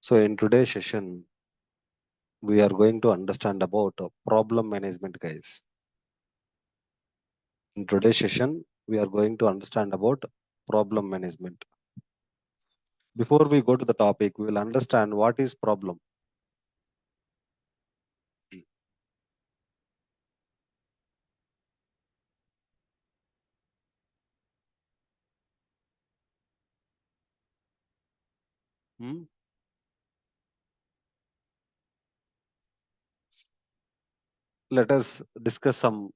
So in today's session, we are going to understand about problem management, guys. In today's session, we are going to understand about problem management. Before we go to the topic, we will understand what is problem. Hmm? Let us discuss some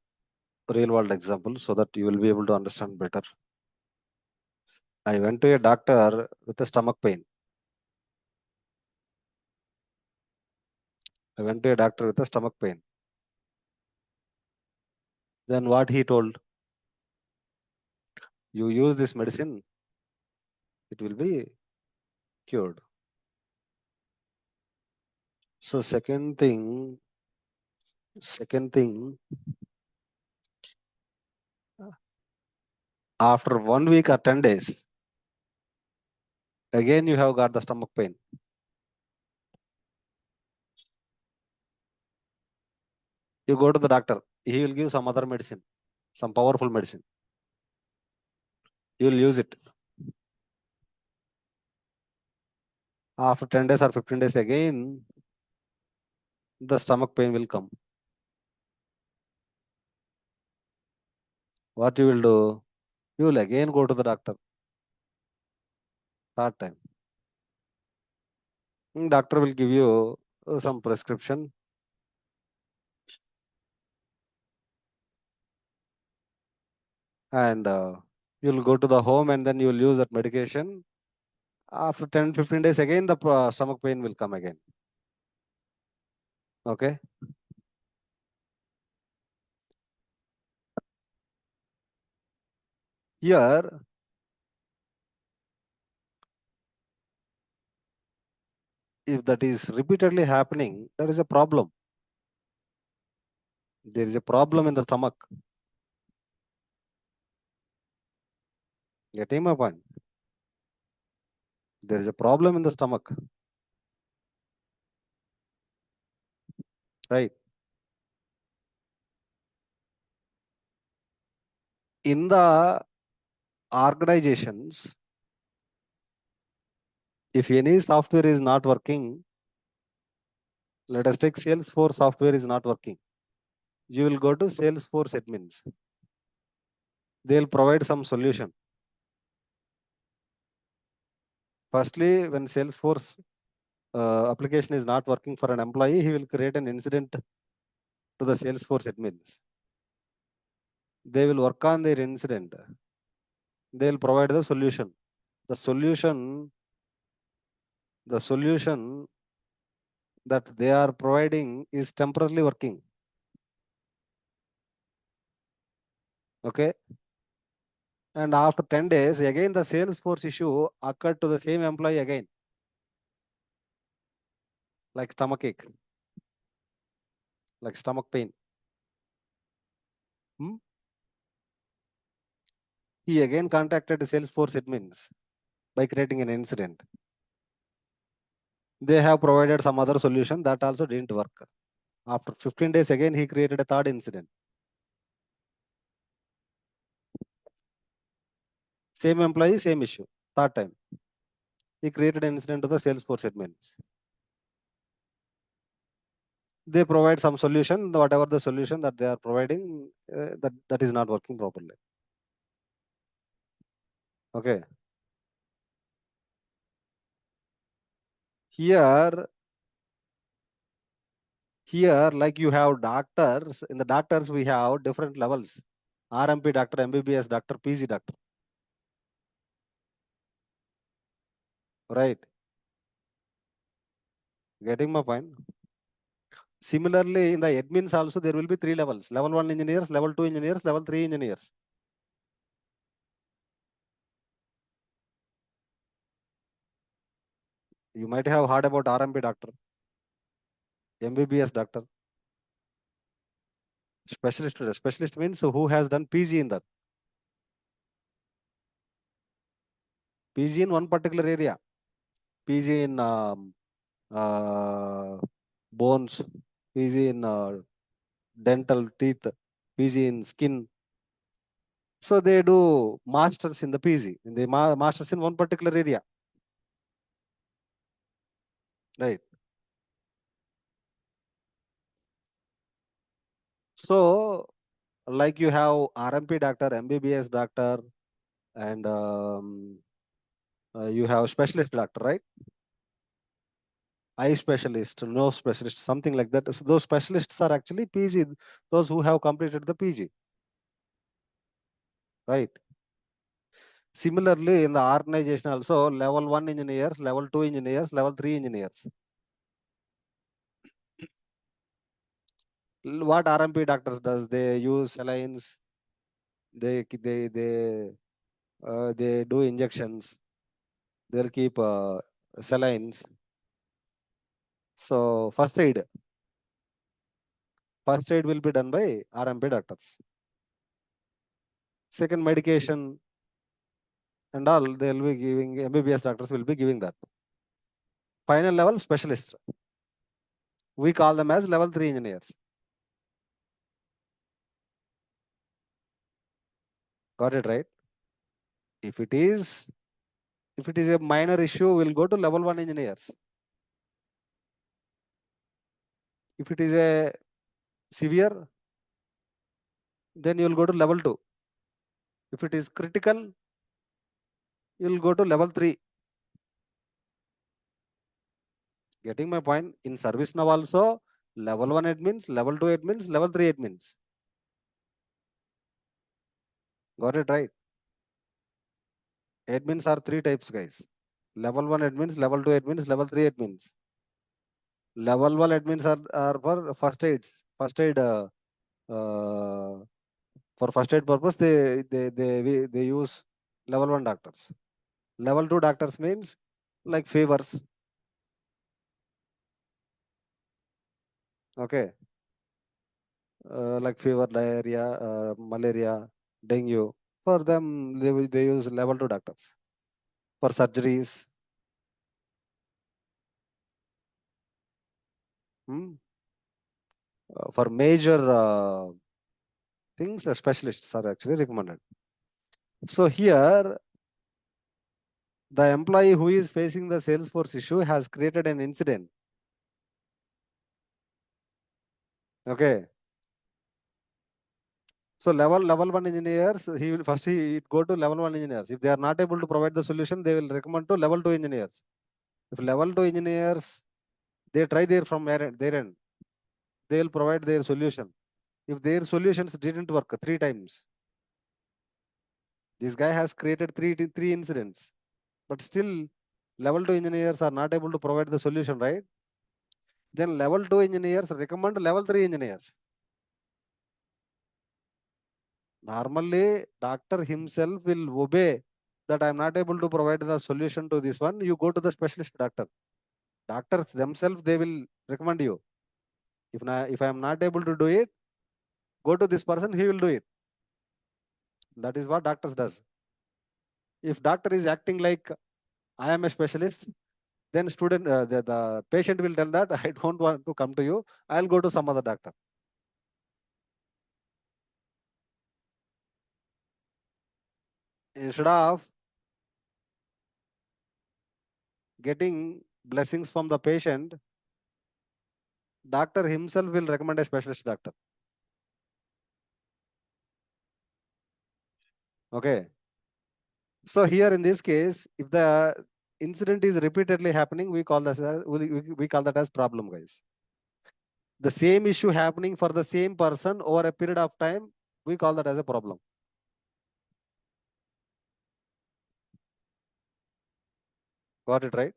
real world examples so that you will be able to understand better. I went to a doctor with a stomach pain. I went to a doctor with a stomach pain. Then what he told? You use this medicine, it will be cured. So second thing, after 1 week or 10 days, again you have got the stomach pain. You go to the doctor, he will give some other medicine, some powerful medicine. You will use it. After 10 days or 15 days, again the stomach pain will come. What you will do? You will again go to the doctor. Third time. Doctor will give you some prescription. And you will go to the home and then you will use that medication. After 10-15 days, again the stomach pain will come again. Okay. Here, if that is repeatedly happening, that is a problem. There is a problem in the stomach. Getting my point? There is a problem in the stomach. Right. In the organizations, if any software is not working, let us take Salesforce software is not working. You will go to Salesforce admins. They'll provide some solution. Firstly, when Salesforce application is not working for an employee, he will create an incident to the Salesforce admins. They will work on their incident. They'll provide the solution. The solution that they are providing is temporarily working. Okay. And after 10 days, again the Salesforce issue occurred to the same employee again, like stomach ache, like stomach pain. He again contacted the Salesforce admins by creating an incident. They have provided some other solution that also didn't work. After 15 days, again he created a third incident. Same employee, same issue. Third time, he created an incident to the Salesforce admins. They provide some solution, whatever the solution that they are providing, that is not working properly. Okay. Here, like you have doctors. In the doctors, we have different levels: RMP doctor, MBBS doctor, PG doctor. Right. Getting my point? Similarly, in the admins also, there will be 3 levels: level 1 engineers, level 2 engineers, level 3 engineers. You might have heard about RMP doctor, MBBS doctor, specialist. Specialist means who has done PG in that. PG in one particular area. PG in bones, PG in dental, teeth, PG in skin. So they do masters in the PG, in the masters in one particular area, right? So like you have RMP doctor, MBBS doctor, and you have specialist doctor, right? Eye specialist, nose specialist, something like that. So those specialists are actually PG, those who have completed the PG, right? Similarly, in the organization also, level 1 engineers, level 2 engineers, level 3 engineers. What RMP doctors does? They use salines, they do injections, they'll keep salines. So first aid will be done by RMP doctors. Second, medication and all, they will be giving, MBBS doctors will be giving that. Final level specialists, we call them as level 3 engineers. Got it, right? If it is a minor issue, we'll go to level 1 engineers. If it is a severe, then you will go to level 2. If it is critical, you will go to level 3. Getting my point? In ServiceNow also, level 1 admins, level 2 admins, level 3 admins. Got it, right? Admins are 3 types, guys. Level 1 admins, level 2 admins, level 3 admins. Level 1 admins are for first aids. Uh, for first aid purpose, they use level 1 doctors. Level 2 doctors means like fevers. Okay. Like fever, diarrhea, malaria, dengue. For them, they use level 2 doctors. For surgeries, hmm, for major things, specialists are actually recommended. So here, the employee who is facing the Salesforce issue has created an incident. Okay. So level 1 engineers, he will first he go to level 1 engineers. If they are not able to provide the solution, they will recommend to level 2 engineers. If level 2 engineers, they try from their end, they will provide their solution. If their solutions didn't work 3 times, this guy has created three incidents, but still level 2 engineers are not able to provide the solution, right? Then level 2 engineers recommend level 3 engineers. Normally, doctor himself will obey that I am not able to provide the solution to this one. You go to the specialist doctor. Doctors themselves, they will recommend you. If I am not able to do it, go to this person, he will do it. That is what doctors does. If doctor is acting like I am a specialist, then the patient will tell that I don't want to come to you. I'll go to some other doctor. Instead of getting blessings from the patient, doctor himself will recommend a specialist doctor. Okay. So here in this case, if the incident is repeatedly happening, we call that as problem, guys. The same issue happening for the same person over a period of time, we call that as a problem. Got it, right?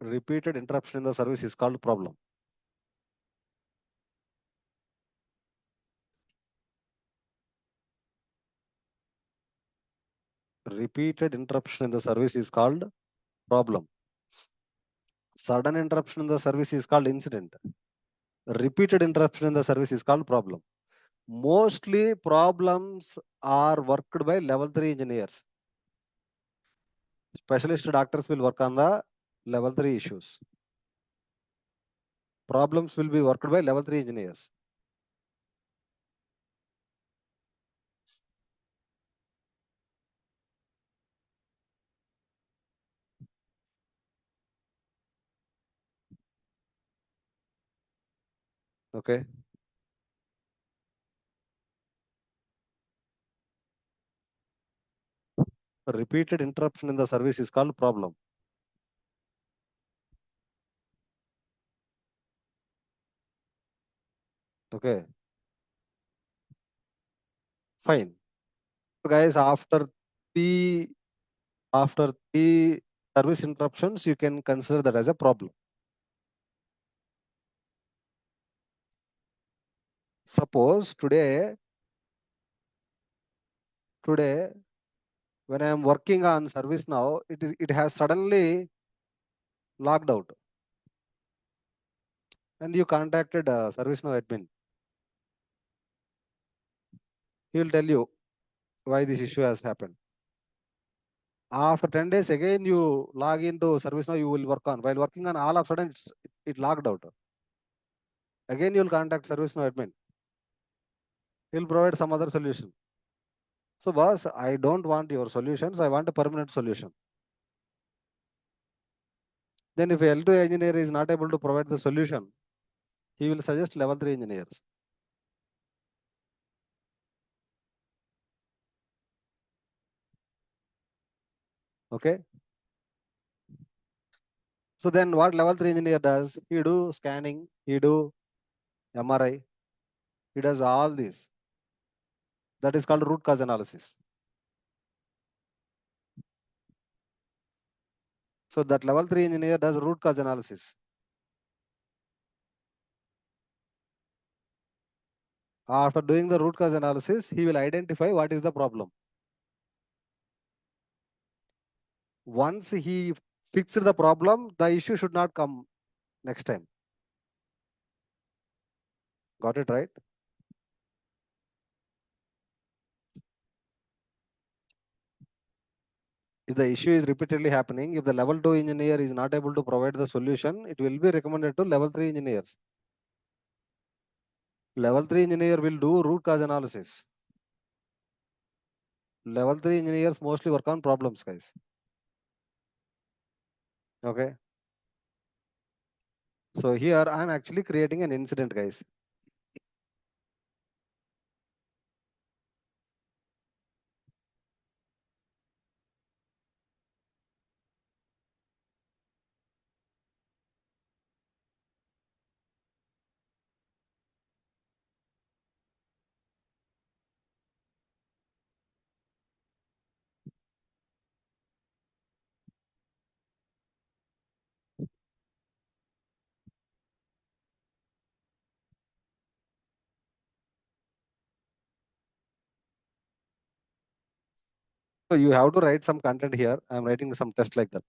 Repeated interruption in the service is called problem. Repeated interruption in the service is called problem. Sudden interruption in the service is called incident. Repeated interruption in the service is called problem. Mostly problems are worked by level 3 engineers. Specialist doctors will work on the level 3 issues. Problems will be worked by level 3 engineers. Okay. Repeated interruption in the service is called problem. Okay. Fine. So guys, after the service interruptions, you can consider that as a problem. Suppose today when I am working on ServiceNow, it has suddenly logged out, and you contacted ServiceNow admin. He will tell you why this issue has happened. After 10 days, again you log into ServiceNow, you will work on. While working on, all of a sudden it logged out. Again, you will contact ServiceNow admin. He'll provide some other solution. So, boss, I don't want your solutions. I want a permanent solution. Then, if a L2 engineer is not able to provide the solution, he will suggest level 3 engineers. Okay. So then what level 3 engineer does? He do scanning, he do MRI, he does all this. That is called root cause analysis. So that level 3 engineer does root cause analysis. After doing the root cause analysis, he will identify what is the problem. Once he fixed the problem, the issue should not come next time. Got it right? If the issue is repeatedly happening, if the level 2 engineer is not able to provide the solution, it will be recommended to level 3 engineers. Level 3 engineer will do root cause analysis. Level 3 engineers mostly work on problems, guys. Okay. So here I'm actually creating an incident, guys. So you have to write some content here. I'm writing some test like that.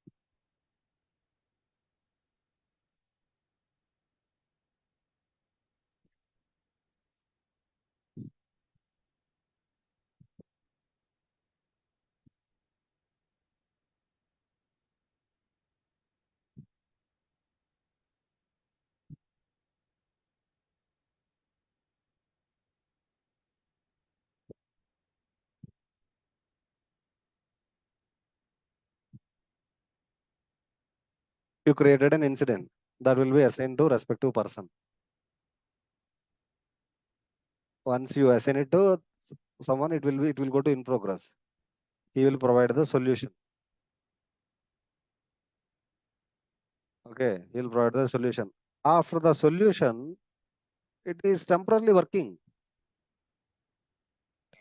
You created an incident that will be assigned to respective person. Once you assign it to someone, it will go to in progress. He will provide the solution. Okay, he'll provide the solution. After the solution, it is temporarily working.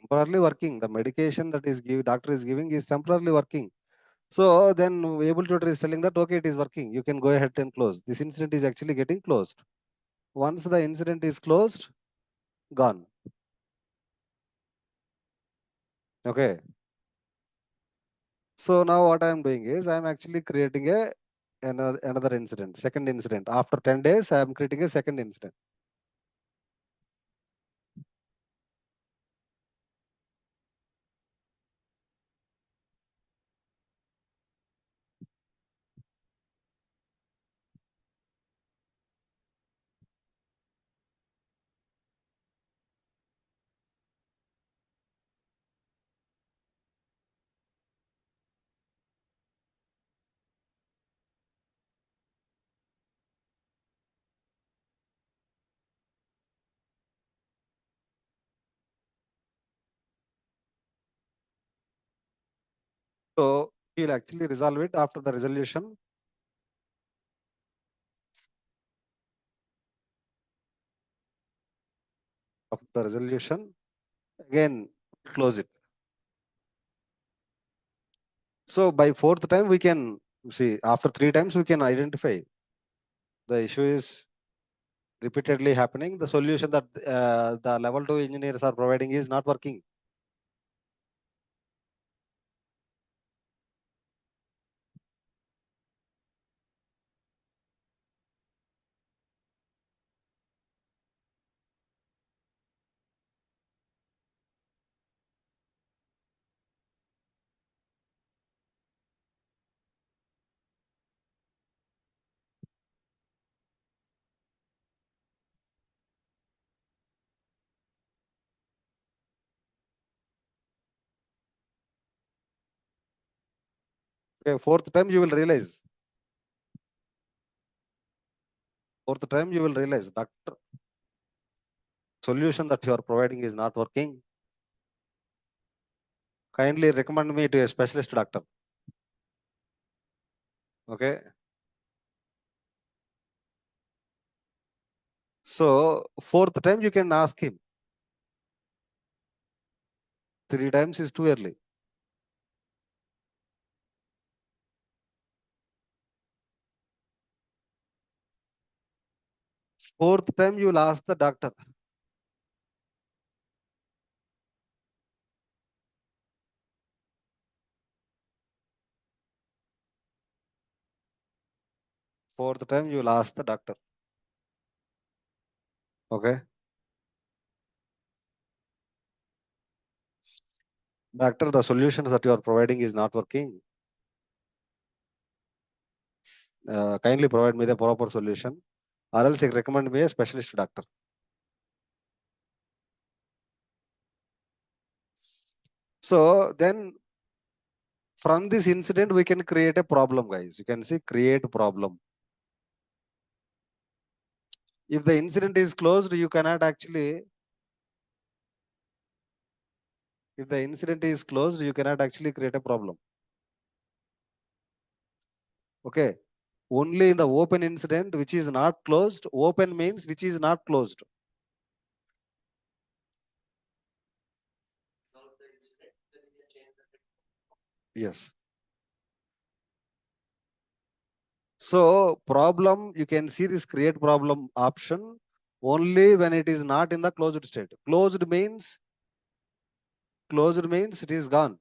Temporarily working. The medication that is doctor is giving is temporarily working. So then able tutor is telling that okay, it is working. You can go ahead and close. This incident is actually getting closed. Once the incident is closed, gone. Okay. So now what I am doing is I am actually creating another incident, second incident. After 10 days, I am creating a second incident. So he'll actually resolve it after the resolution of the resolution. Again, close it. So by fourth time, we can see after 3 times, we can identify the issue is repeatedly happening. The solution that the level 2 engineers are providing is not working. Okay, fourth time, you will realize. Fourth time, you will realize, doctor, solution that you are providing is not working. Kindly recommend me to a specialist doctor. Okay. So fourth time, you can ask him. 3 times is too early. Fourth time, you will ask the doctor. Fourth time, you will ask the doctor. Okay. Doctor, the solutions that you are providing is not working. Kindly provide me the proper solution, or else recommend me a specialist doctor. So then from this incident, we can create a problem, guys. You can see create problem. If the incident is closed, you cannot actually, if the incident is closed, you cannot actually create a problem. Okay. Only in the open incident, which is not closed, open means which is not closed. Yes. So problem, you can see this create problem option only when it is not in the closed state. Closed means it is gone.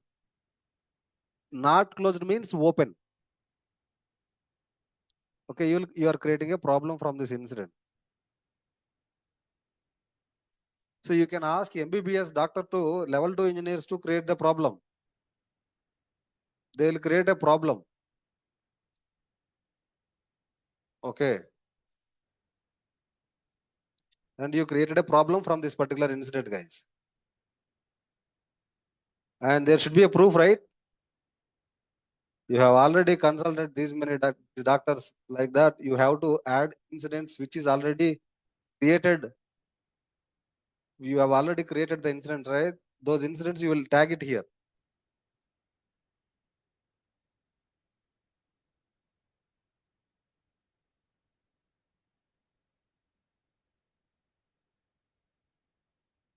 Not closed means open. Okay, you are creating a problem from this incident. So you can ask MBBS doctor to level 2 engineers to create the problem. They will create a problem. Okay. And you created a problem from this particular incident, guys. And there should be a proof, right? You have already consulted these many doctors like that. You have to add incidents which is already created. You have already created the incident, right? Those incidents you will tag it here.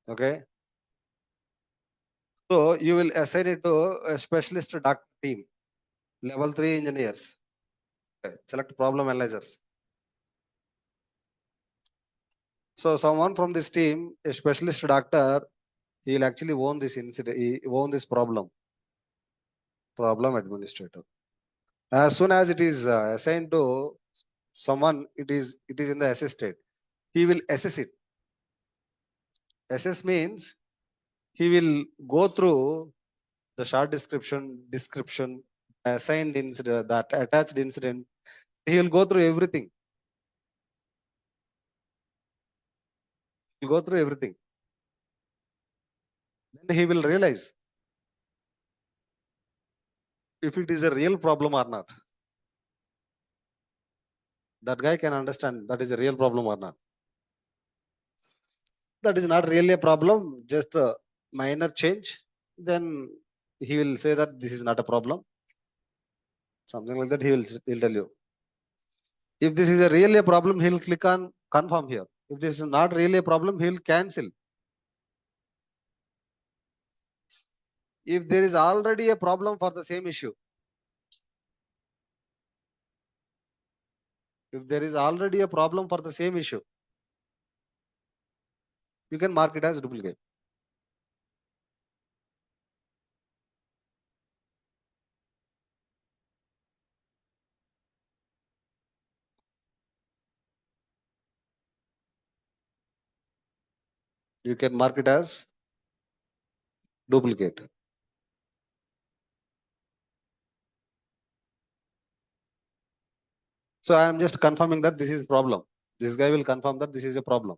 Okay. So you will assign it to a specialist doctor team, level 3 engineers. Okay. Select problem analyzers. So someone from this team, a specialist doctor, he will actually own this incident, he own this problem. problem administrator. As soon as it is assigned to someone, it is in the assess state. He will assess it. Assess means he will go through the short description, assigned incident, that attached incident. He will go through everything. He'll go through everything. Then he will realize if it is a real problem or not. That guy can understand that is a real problem or not. That is not really a problem, just a minor change. Then he will say that this is not a problem. Something like that he'll tell you. If this is a really a problem, he'll click on confirm here. If this is not really a problem, he'll cancel. If there is already a problem for the same issue, if there is already a problem for the same issue, you can mark it as duplicate. You can mark it as duplicate. So I am just confirming that this is problem. This guy will confirm that this is a problem.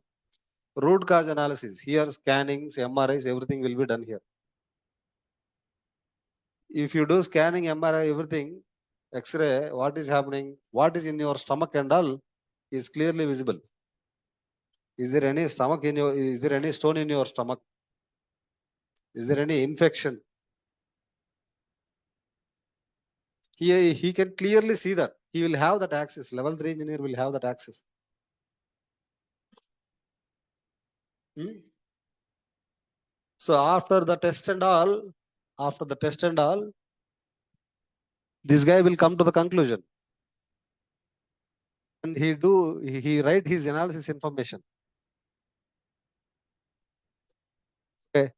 Root cause analysis. Here scannings, MRIs, everything will be done here. If you do scanning, MRI, everything, X-ray, what is happening, what is in your stomach and all is clearly visible. Is there any stomach in your, is there any stone in your stomach? Is there any infection? He can clearly see that. He will have that access. Level 3 engineer will have that access. So after the test and all, this guy will come to the conclusion. And he write his analysis information. Okay.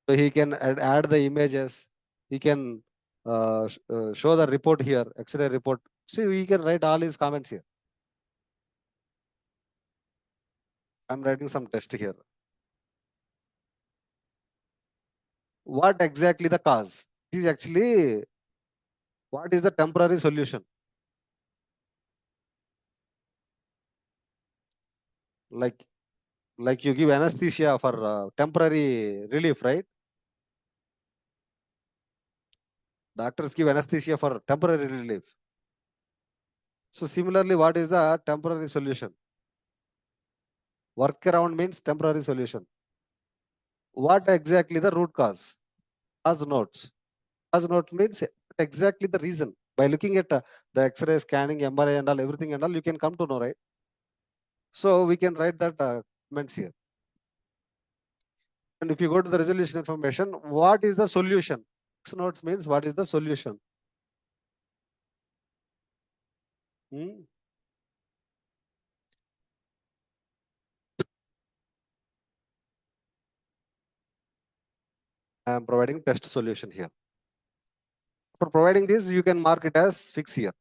So he can add the images. He can show the report here, X-ray report. See, he can write all his comments here. I'm writing some test here. What exactly the cause? This is actually, what is the temporary solution? Like you give anesthesia for temporary relief, right? Doctors give anesthesia for temporary relief. So similarly, what is the temporary solution? Workaround means temporary solution. What exactly the root cause? Cause notes. Cause note means exactly the reason. By looking at the X-ray, scanning, MRI and all, everything and all, you can come to know, right? So we can write that comments here. And if you go to the resolution information, what is the solution? X notes means what is the solution? I am providing test solution here. For providing this, you can mark it as fix here.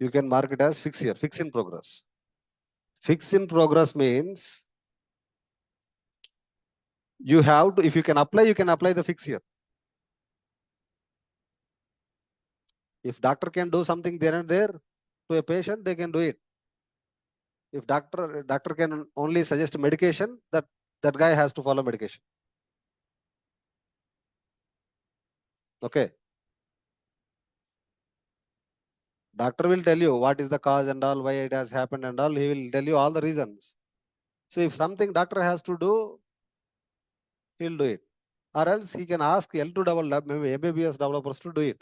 You can mark it as fix here, fix in progress. Fix in progress means you have to, if you can apply the fix here. If doctor can do something there and there to a patient, they can do it. If doctor can only suggest medication, that guy has to follow medication. Okay. Doctor will tell you what is the cause and all, why it has happened and all. He will tell you all the reasons. So if something doctor has to do, he'll do it. Or else he can ask L2 maybe MBBS developers to do it.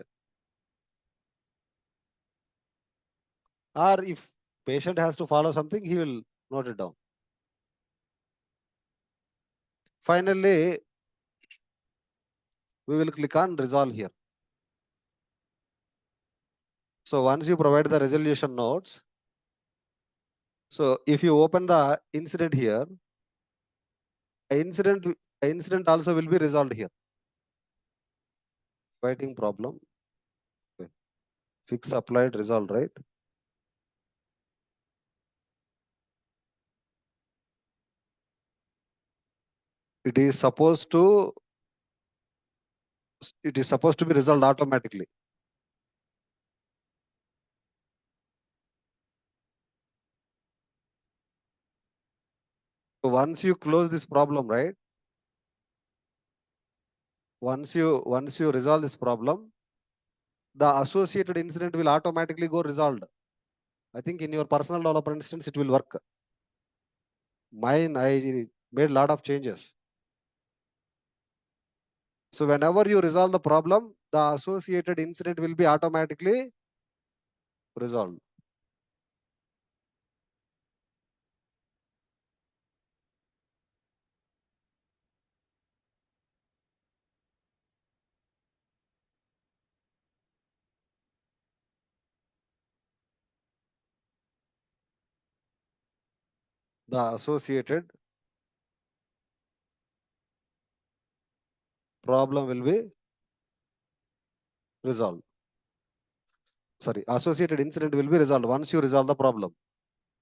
Or if patient has to follow something, he will note it down. Finally, we will click on resolve here. So once you provide the resolution notes, So if you open the incident here, incident also will be resolved here. Writing problem. Okay. Fix applied, resolved, right? It is supposed to be resolved automatically. So once you close this problem, right? Once you resolve this problem, the associated incident will automatically go resolved. I think in your personal developer instance, it will work. Mine, I made a lot of changes. So whenever you resolve the problem, the associated incident will be automatically resolved. The associated problem will be resolved. Sorry, associated incident will be resolved once you resolve the problem.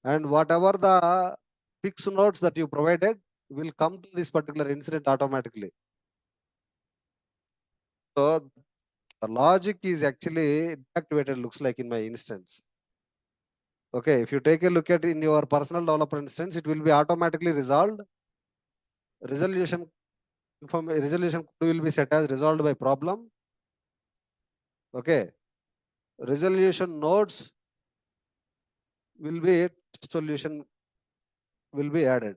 And whatever the fixed notes that you provided will come to this particular incident automatically. So the logic is actually deactivated, looks like in my instance. Okay, if you take a look at in your personal developer instance, it will be automatically resolved. Resolution resolution code will be set as resolved by problem. Okay, resolution nodes will be solution will be added.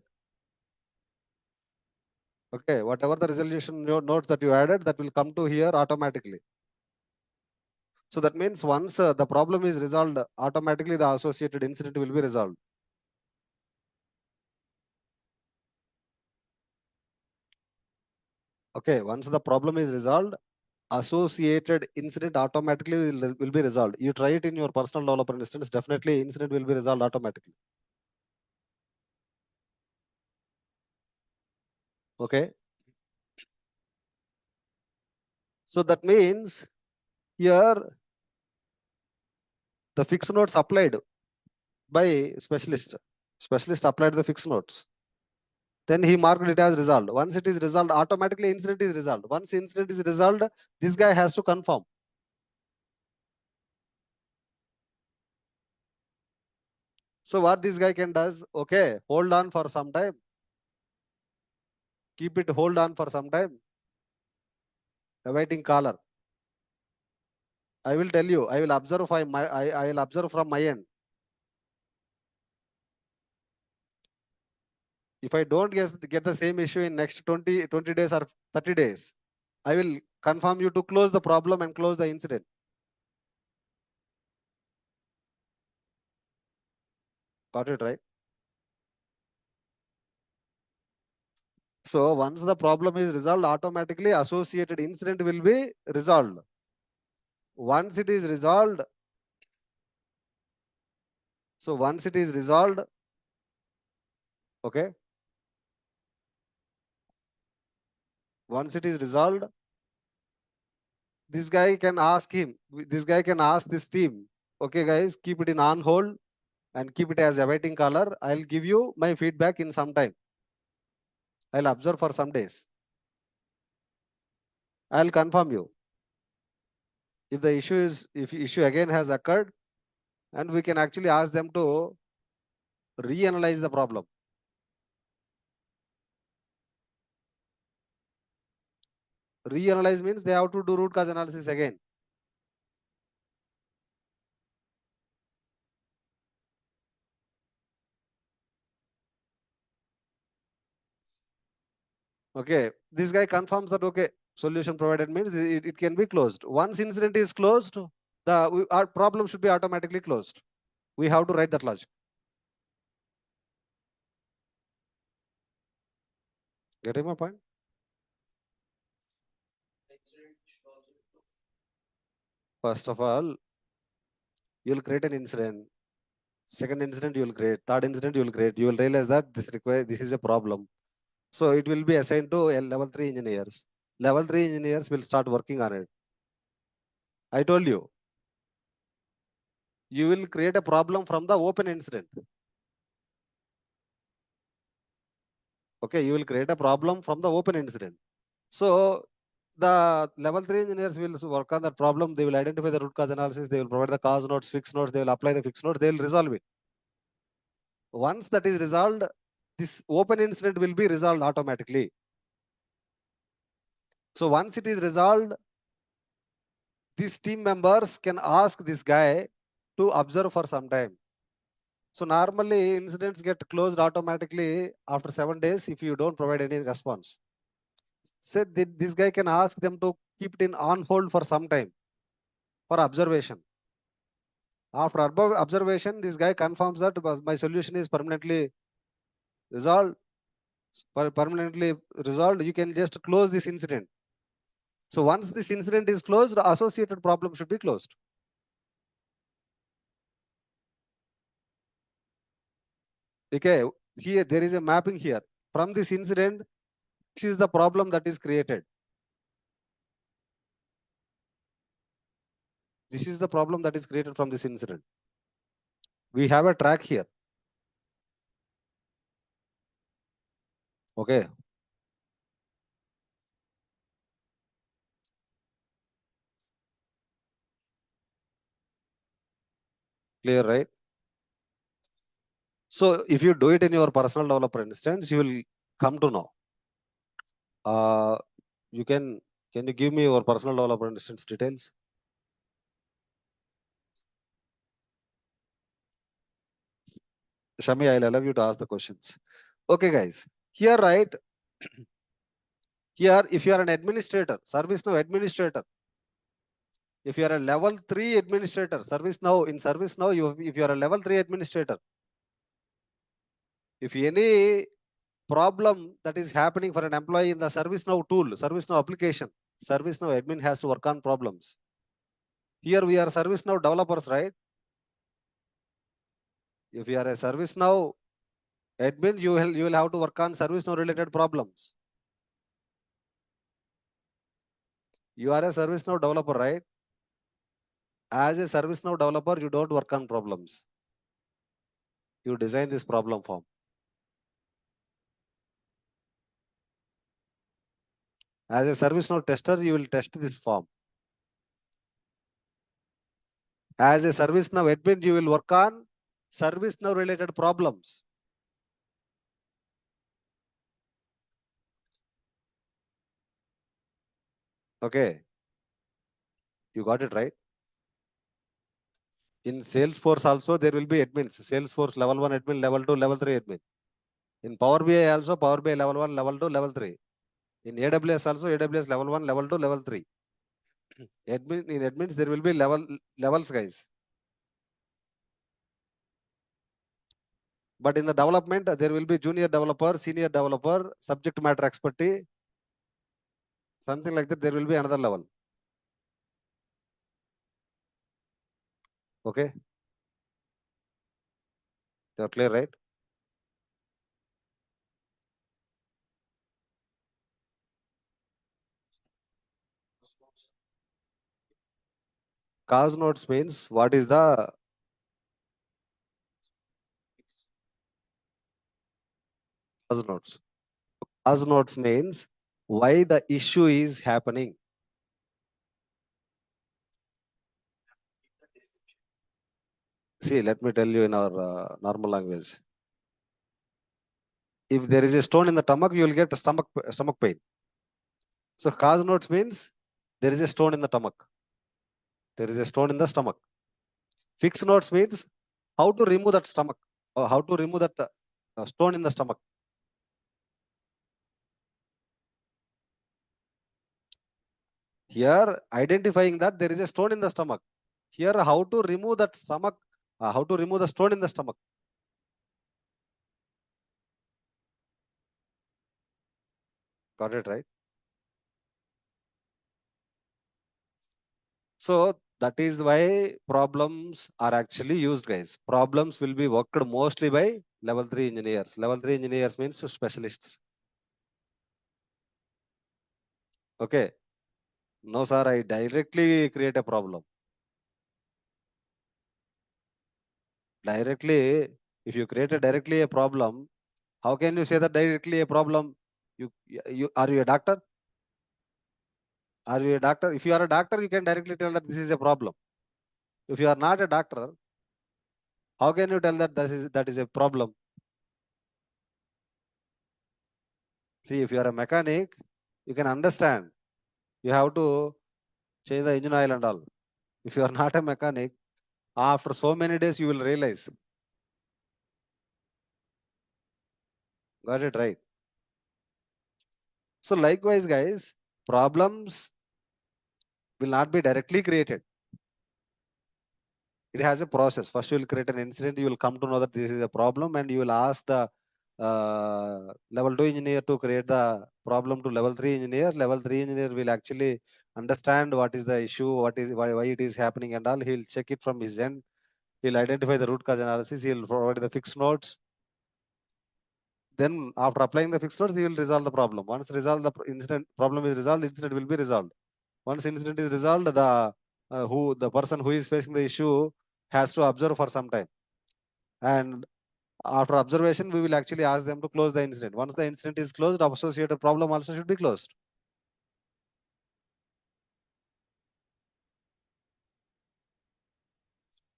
Okay, whatever the resolution nodes that you added, that will come to here automatically. So that means once the problem is resolved, automatically the associated incident will be resolved. Okay, once the problem is resolved, associated incident automatically will be resolved. You try it in your personal developer instance, definitely incident will be resolved automatically. Okay. So that means here the fixed notes applied by specialist. Specialist applied the fixed notes. Then he marked it as resolved. Once it is resolved, automatically incident is resolved. Once incident is resolved, this guy has to confirm. So what this guy can does, okay, hold on for some time. Keep it hold on for some time. Awaiting caller. I will tell you, I will observe I will observe from my end. If I don't get the same issue in next 20 days or 30 days, I will confirm you to close the problem and close the incident. Got it, right? So once the problem is resolved, automatically associated incident will be resolved. Once it is resolved, so once it is resolved, okay, once it is resolved, this guy can ask this team, okay guys, keep it in on hold and keep it as awaiting caller. I'll give you my feedback in some time. I'll observe for some days. I'll confirm you. If the issue again has occurred, and we can actually ask them to reanalyze the problem. Reanalyze means they have to do root cause analysis again. Okay, this guy confirms that okay, solution provided means it can be closed. Once incident is closed, our problem should be automatically closed. We have to write that logic. Getting my point? First of all, you'll create an incident. Second incident you will create. Third incident you will create. You will realize that this is a problem. So it will be assigned to level 3 engineers. Level 3 engineers will start working on it. I told you, you will create a problem from the open incident. Okay, you will create a problem from the open incident. So the level 3 engineers will work on that problem. They will identify the root cause analysis. They will provide the cause notes, fix notes. They will apply the fix notes. They will resolve it. Once that is resolved, this open incident will be resolved automatically. So once it is resolved, these team members can ask this guy to observe for some time. So normally incidents get closed automatically after 7 days if you don't provide any response. So this guy can ask them to keep it in on hold for some time for observation. After observation, this guy confirms that my solution is permanently resolved. Permanently resolved, you can just close this incident. So once this incident is closed, the associated problem should be closed. Okay, here there is a mapping here. From this incident, this is the problem that is created. This is the problem that is created from this incident. We have a track here. Okay. Clear, right? So if you do it in your personal developer instance, you will come to know. You can you give me your personal developer instance details? Shami, I'll allow you to ask the questions. Okay, guys. Here, right? Here, if you are an administrator, ServiceNow administrator, if you are a level 3 administrator, ServiceNow, in ServiceNow, if you are a level 3 administrator, if any problem that is happening for an employee in the ServiceNow tool, ServiceNow application, ServiceNow admin has to work on problems. Here we are ServiceNow developers, right? If you are a ServiceNow admin, you will have to work on ServiceNow related problems. You are a ServiceNow developer, right? As a ServiceNow developer, you don't work on problems. You design this problem form. As a ServiceNow tester, you will test this form. As a ServiceNow admin, you will work on ServiceNow related problems. Okay. You got it right. In Salesforce also, there will be admins. Salesforce level 1 admin, level 2, level 3 admin. In Power BI also, Power BI level 1, level 2, level 3. In AWS also, AWS level 1, level 2, level 3. In admins, there will be levels, guys. But in the development, there will be junior developer, senior developer, subject matter expertise, something like that. There will be another level. Okay. You're clear, right? Cause notes means what is the cause notes? Cause notes means why the issue is happening. See, let me tell you in our normal language. If there is a stone in the stomach, you will get stomach pain. So cause notes means there is a stone in the stomach. There is a stone in the stomach. Fix notes means how to remove that stomach or how to remove that stone in the stomach. Here, identifying that there is a stone in the stomach. Here, how to remove that stomach, how to remove the stone in the stomach. Got it, right? So That is why problems are actually used, guys. Problems will be worked mostly by level 3 engineers. Level 3 engineers means specialists. Okay. No, sir, I directly create a problem. Directly, if you create directly a problem, how can you say that directly a problem? You are you a doctor? Are you a doctor? If you are a doctor, you can directly tell that this is a problem. If you are not a doctor, how can you tell that that is a problem? See, if you are a mechanic, you can understand. You have to change the engine oil and all. If you are not a mechanic, after so many days, you will realize. Got it right. So likewise, guys, problems will not be directly created. It has a process. First, you will create an incident. You will come to know that this is a problem, and you will ask the level 2 engineer to create the problem to level 3 engineer. Level 3 engineer will actually understand what is the issue, why it is happening, and all. He will check it from his end. He'll identify the root cause analysis. He'll provide the fixed notes. Then, after applying the fixed notes, he will resolve the problem. Once resolve the incident problem is resolved, incident will be resolved. Once incident is resolved, the person who is facing the issue has to observe for some time, and after observation, we will actually ask them to close the incident. Once the incident is closed, associated problem also should be closed.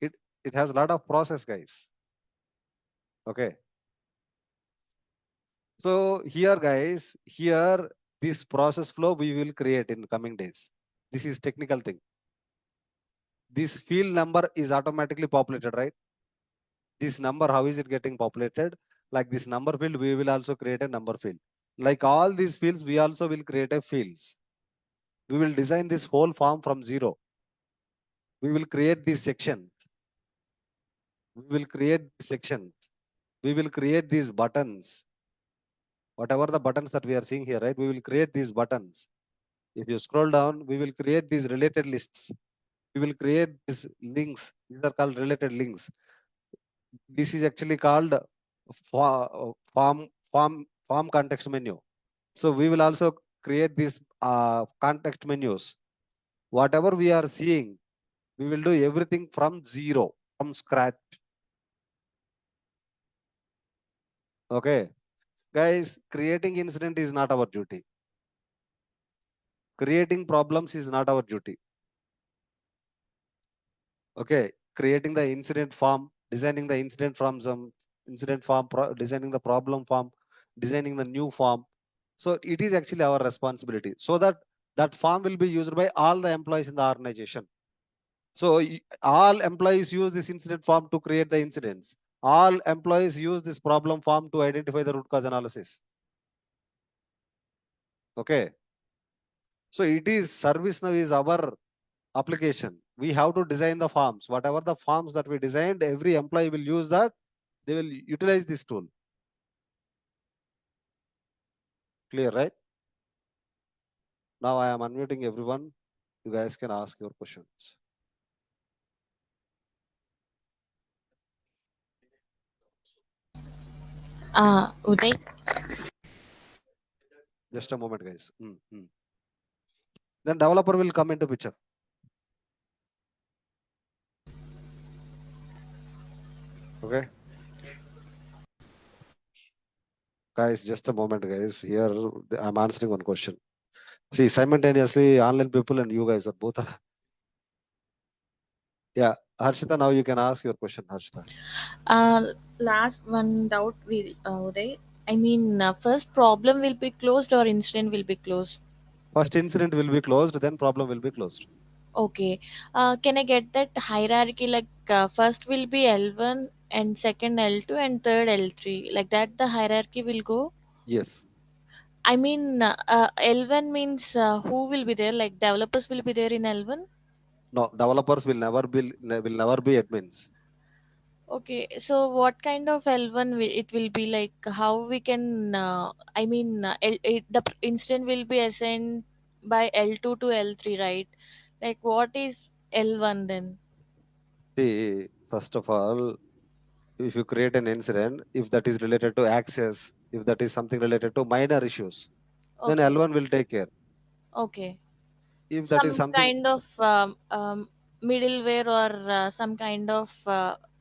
It it has a lot of process, guys. Okay. So here, guys, here this process flow we will create in coming days. This is technical thing. This field number is automatically populated, right? This number, how is it getting populated? Like this number field, we will also create a number field. Like all these fields, we also will create a fields. We will design this whole form from zero. We will create this section. We will create this section. We will create these buttons. Whatever the buttons that we are seeing here, right? We will create these buttons. If you scroll down, we will create these related lists. We will create these links. These are called related links. This is actually called form context menu. So we will also create these context menus. Whatever we are seeing, we will do everything from zero, from scratch. Okay. Guys, creating incident is not our duty. Creating problems is not our duty. Okay. Creating the incident form, designing the incident from some incident form, designing the problem form, designing the new form. So it is actually our responsibility, so that that form will be used by all the employees in the organization. So all employees use this incident form to create the incidents. All employees use this problem form to identify the root cause analysis. Okay. So it is ServiceNow is our application. We have to design the forms. Whatever the forms that we designed, every employee will use that. They will utilize this tool. Clear, right? Now I am unmuting everyone. You guys can ask your questions. Uday. Just a moment, guys. Then developer will come into picture. Okay. Guys, just a moment, guys. Here I'm answering one question. See, simultaneously, online people and you guys are both. Yeah, Harshita, now you can ask your question, Harshita. Last one doubt, Uday. I mean, first problem will be closed or incident will be closed. First incident will be closed, then problem will be closed. Okay. Can I get that hierarchy? Like first will be L1 and second L2 and third L3. Like that, the hierarchy will go. Yes. I mean, L1 means who will be there? Like developers will be there in L1. No, developers will never be admins. Okay, so what kind of L1 it will be like? How we can? I mean, the instance will be assigned by L2 to L3, right? Like what is? L1 then. See, first of all, if you create an incident, if that is related to access, if that is something related to minor issues, then Okay. L1 will take care. Okay. If that is Some something kind of middleware or some kind of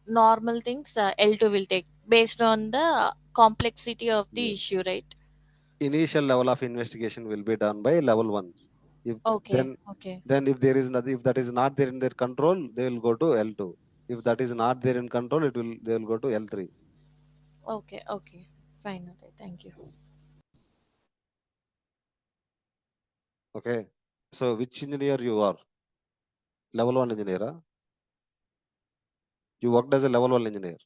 normal things, L2 will take based on the complexity of the yes, issue, right? initial level of investigation will be done by level ones. If Okay. then Okay. then if there is nothing, if that is not there in their control, they will go to L2. If that is not there in control, they will go to L3. Okay. Okay. Fine. Okay. Thank you. Okay. So which engineer you are? Level one engineer. Huh? You worked as a level one engineer.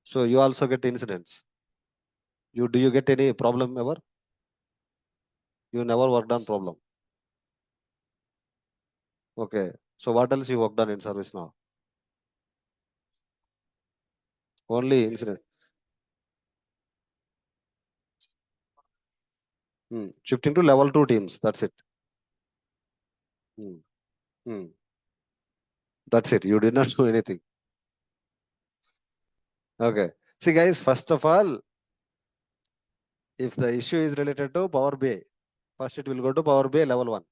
So you also get incidents. You get any problem ever? You never worked on problem. Okay. So what else you worked on in service now? Only incident. Shifting to level two teams. That's it. Hmm. Hmm. That's it. You did not do anything. Okay. See, guys, first of all, if the issue is related to Power BI, first it will go to Power BI level one.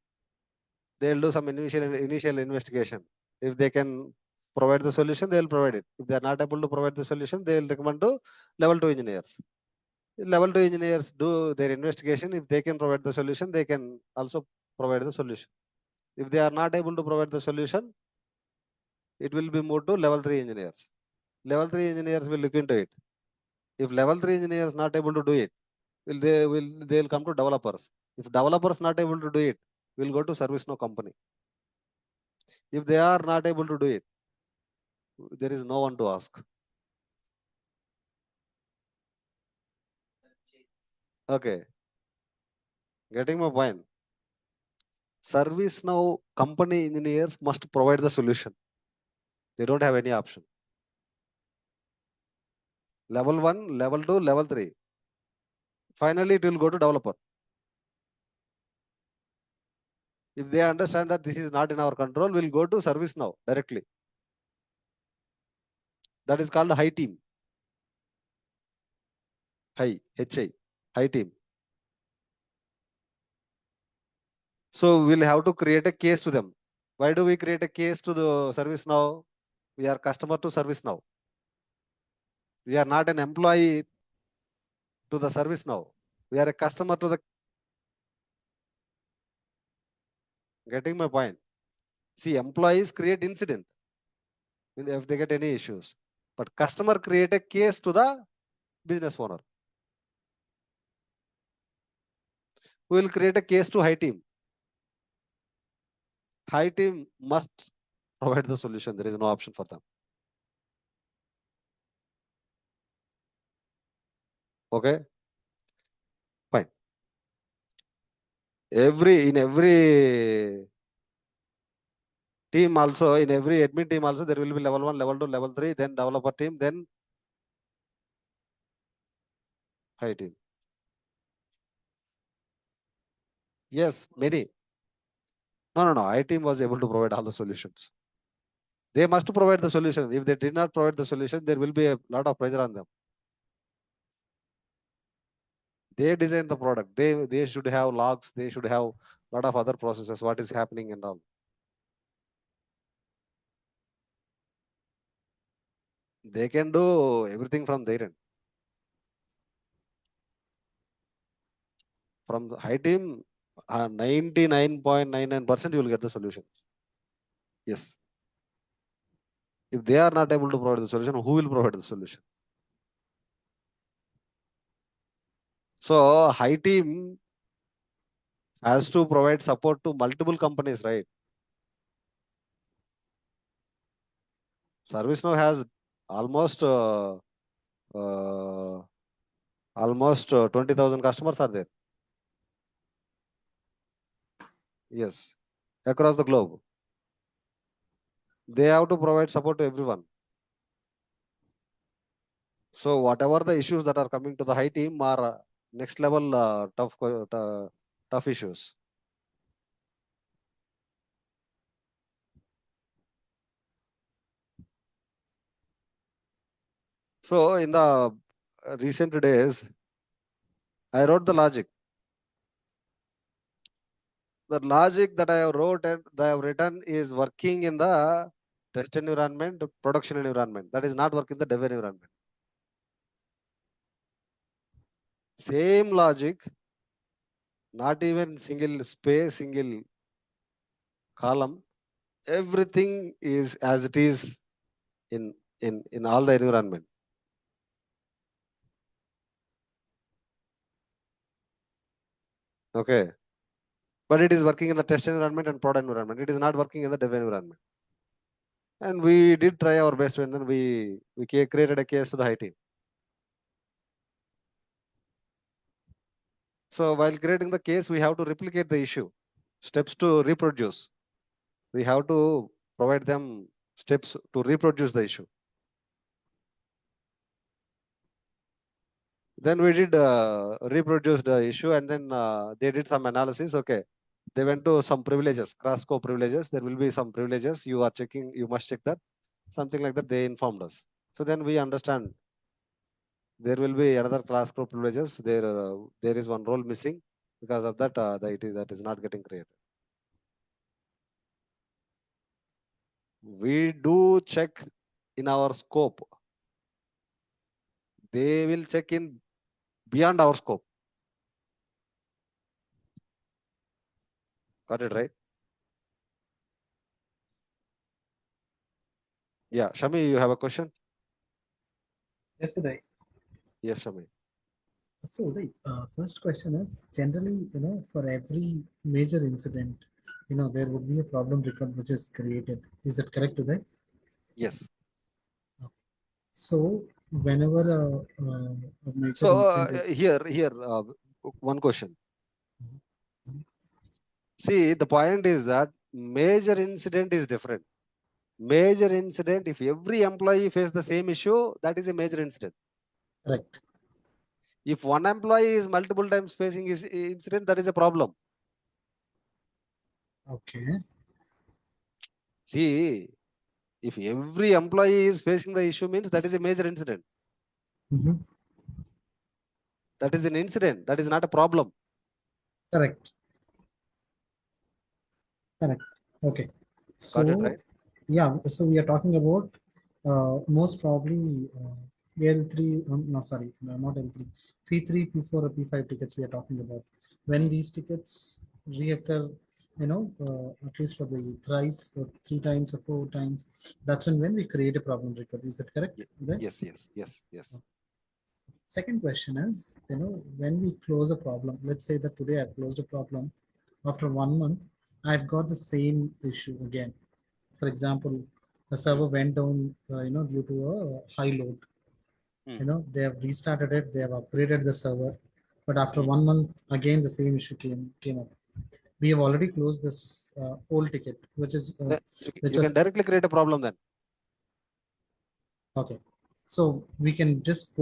They'll do some initial investigation. If they can provide the solution, they will provide it. If they are not able to provide the solution, they will recommend to level two engineers. Level two engineers do their investigation. If they can provide the solution, they can also provide the solution. If they are not able to provide the solution, it will be moved to level three engineers. Level three engineers will look into it. If level three engineers not able to do it, they'll come to developers. If developers not able to do it, we'll go to ServiceNow company. If they are not able to do it, there is no one to ask. Okay, getting my point. ServiceNow company engineers must provide the solution. They don't have any option. Level one, level two, level three. Finally, it will go to developer. If they understand that this is not in our control, we'll go to ServiceNow directly. That is called high team. High, HI, high team. So we'll have to create a case to them. Why do we create a case to the ServiceNow? We are customer to ServiceNow. We are not an employee to the ServiceNow. We are a customer to the. Getting my point. See, employees create incident if they get any issues, but customer create a case to the business owner. We will create a case to high team. High team must provide the solution. There is no option for them. Okay, fine. In every team also, in every admin team also, there will be level one, level two, level three, then developer team, then high team. Yes, many. No. High team was able to provide all the solutions. They must provide the solution. If they did not provide the solution, there will be a lot of pressure on them. They design the product. They should have logs. They should have a lot of other processes. What is happening and all. They can do everything from their end. From the high team, 99.99% you will get the solution. Yes. If they are not able to provide the solution, who will provide the solution? So high team has to provide support to multiple companies, right? ServiceNow has almost uh, almost 20,000 customers are there. Yes, across the globe. They have to provide support to everyone. So whatever the issues that are coming to the high team are next level tough issues. So in the recent days, I wrote the logic. The logic that I have wrote and that I have written is working in the test environment, production environment. That is not working in the dev environment. Same logic, not even single space, single column. Everything is as it is in all the environment. Okay. But it is working in the test environment and prod environment. It is not working in the dev environment. And we did try our best, and then we created a case to the high team. So while creating the case, we have to replicate the issue. Steps to reproduce. We have to provide them steps to reproduce the issue. Then we did reproduce the issue, and then they did some analysis. Okay, they went to some privileges, cross-scope privileges. There will be some privileges. You are checking. You must check that. Something like that. They informed us. So then we understand there will be another class-scope privileges. There is one role missing. Because of that, that is not getting created. We do check in our scope. They will check in beyond our scope. Got it right? Yeah, Shami, you have a question? Yes, Uday. Yes, Shami. So Uday, first question is generally, for every major incident, there would be a problem record which is created. Is that correct, Uday? Yes. So whenever a major So incident is here, one question. See, the point is that major incident is different. Major incident, if every employee face the same issue, that is a major incident. correct. If one employee is multiple times facing his incident, that is a problem. Okay. See, if every employee is facing the issue, means that is a major incident. Mm-hmm. That is an incident. That is not a problem. Correct. Correct. Okay. Got it So right? yeah, so we are talking about most probably L3, no, sorry, no, not L3, P3, P4, or P5 tickets we are talking about. When these tickets reoccur, at least for the thrice or 3 times or 4 times, that's when we create a problem record. Is that correct? Yes, yes, yes, yes. Second question is, when we close a problem, let's say that today I've closed a problem. After 1 month, I've got the same issue again. For example, the server went down, due to a high load. They have restarted it, they have upgraded the server, but after 1 month, again the same issue came up. We have already closed this old ticket, which is You can directly create a problem then. okay. So we can just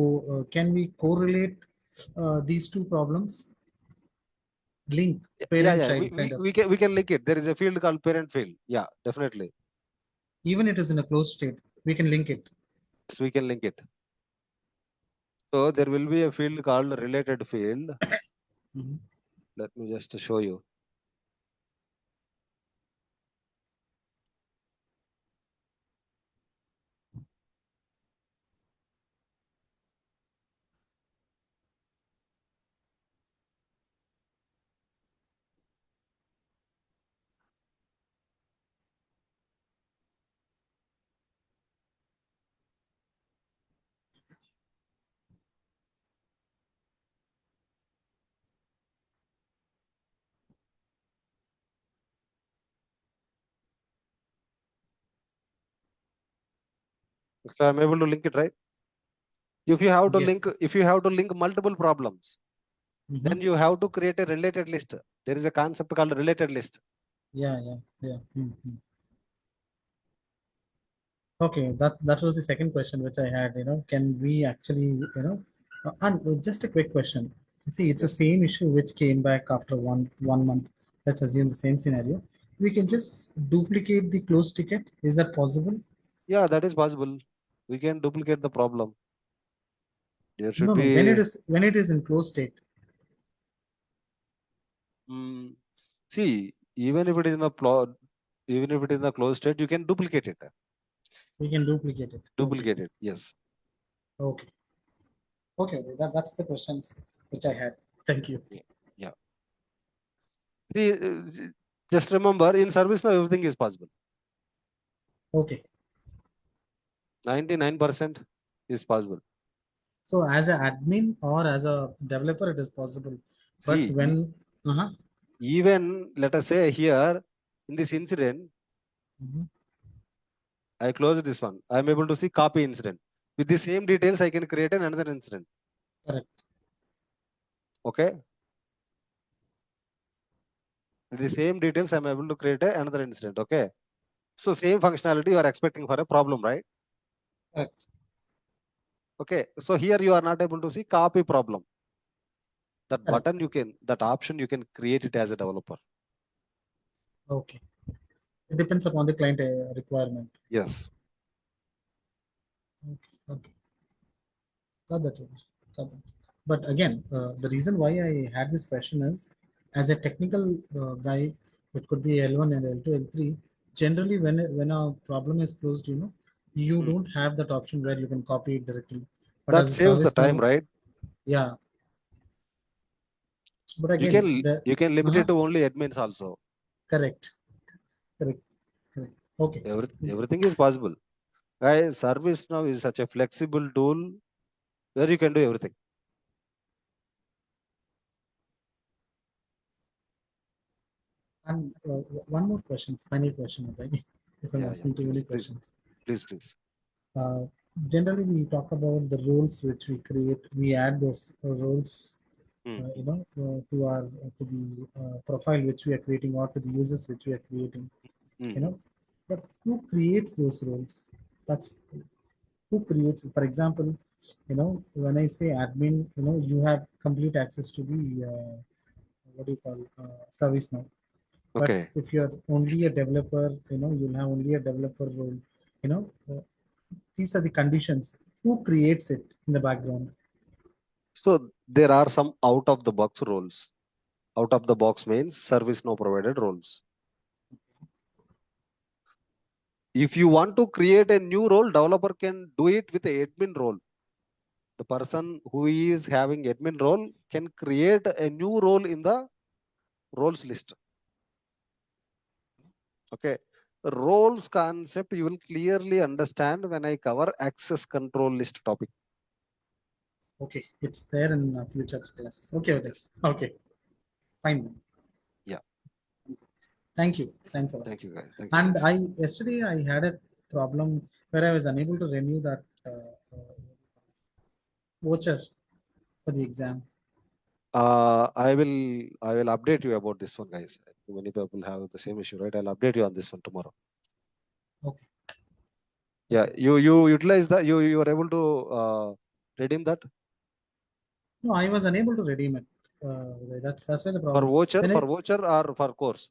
can we correlate these two problems? Link parent Yeah. child kind of. We can link it. There is a field called parent field. Yeah, definitely. Even it is in a closed state, we can link it. Yes, we can link it. So there will be a field called related field. Mhm. Let me just show you. So I'm able to link it, right? If you have to link multiple problems, then you have to create a related list. There is a concept called related list. Yeah. Mhm. Okay, that was the second question which I had. Can we actually, and just a quick question. See, it's the Yes. same issue which came back after one month. Let's assume the same scenario. We can just duplicate the closed ticket. Is that possible? Yeah, that is possible. We can duplicate the problem. There should No, be when it is in closed state. See, even if it is in the even if it is in the closed state, you can duplicate it. We can duplicate it. Duplicate it, yes. Okay. Okay. That's the questions which I had. Thank you. Yeah. See, just remember, in ServiceNow, everything is possible. Okay. 99% is possible. So as an admin or as a developer, it is possible. But See, when even let us say here in this incident, I close this one. I am able to see copy incident. With the same details, I can create another incident. Correct. Okay. With the same details, I am able to create another incident. Okay. So same functionality you are expecting for a problem, right? Correct. Okay. So here you are not able to see copy problem. That Correct. button that option you can create it as a developer. Okay. It depends upon the client requirement. Yes. Okay. Okay. Got that. Got that. But again, the reason why I had this question is, as a technical guy, it could be L1 and L2, L3. Generally, when a problem is closed, you don't have that option where you can copy it directly. But That as a saves the service time, now, right? yeah. But You again, can limit it to only admins also. correct. Correct. Correct. Okay. Everything is possible. Guys, ServiceNow is such a flexible tool where you can do everything. And one more question, final question, Uday, if I'm asking too many questions. Please. Generally, we talk about the roles which we create. We add those roles, to our to the profile which we are creating or to the users which we are creating. But who creates those roles? That's who creates. For example, when I say admin, you have complete access to the what do you call service now. But Okay. if you're only a developer, you'll have only a developer role. These are the conditions. Who creates it in the background? So there are some out of the box roles. Out of the box means ServiceNow provided roles. If you want to create a new role, developer can do it with the admin role. The person who is having admin role can create a new role in the roles list. Okay. Roles concept you will clearly understand when I cover access control list topic. Okay, it's there in future classes. Okay, Yes. Okay, fine. Yeah. Thank you. Thanks a lot. Thank you, guys. And yesterday I had a problem where I was unable to renew that voucher for the exam. I will update you about this one, guys. Many people have the same issue, right? I'll update you on this one tomorrow. Okay. Yeah, you utilize that. You are able to redeem that. No, I was unable to redeem it. That's why the problem. For voucher or for course.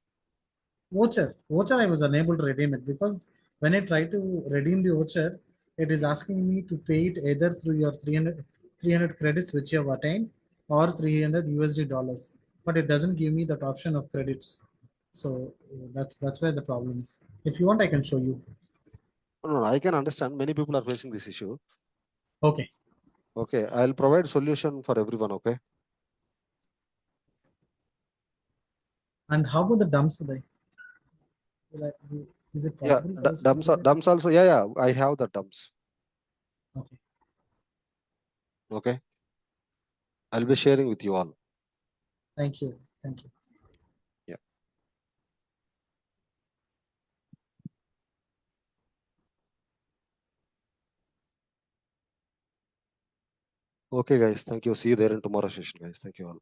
Voucher, I was unable to redeem it because when I try to redeem the voucher, it is asking me to pay it either through your 300 credits which you have attained or 300 USD dollars, but it doesn't give me that option of credits. So that's where the problem is. If you want, I can show you. No, I can understand. Many people are facing this issue. Okay. Okay, I'll provide solution for everyone. Okay. And how about the dumps today? Is it possible for us to do that? Dumps also. Yeah, I have the dumps. Okay. Okay. I'll be sharing with you all. Thank you. Thank you. Yeah. Okay, guys. Thank you. See you there in tomorrow's session, guys. Thank you all.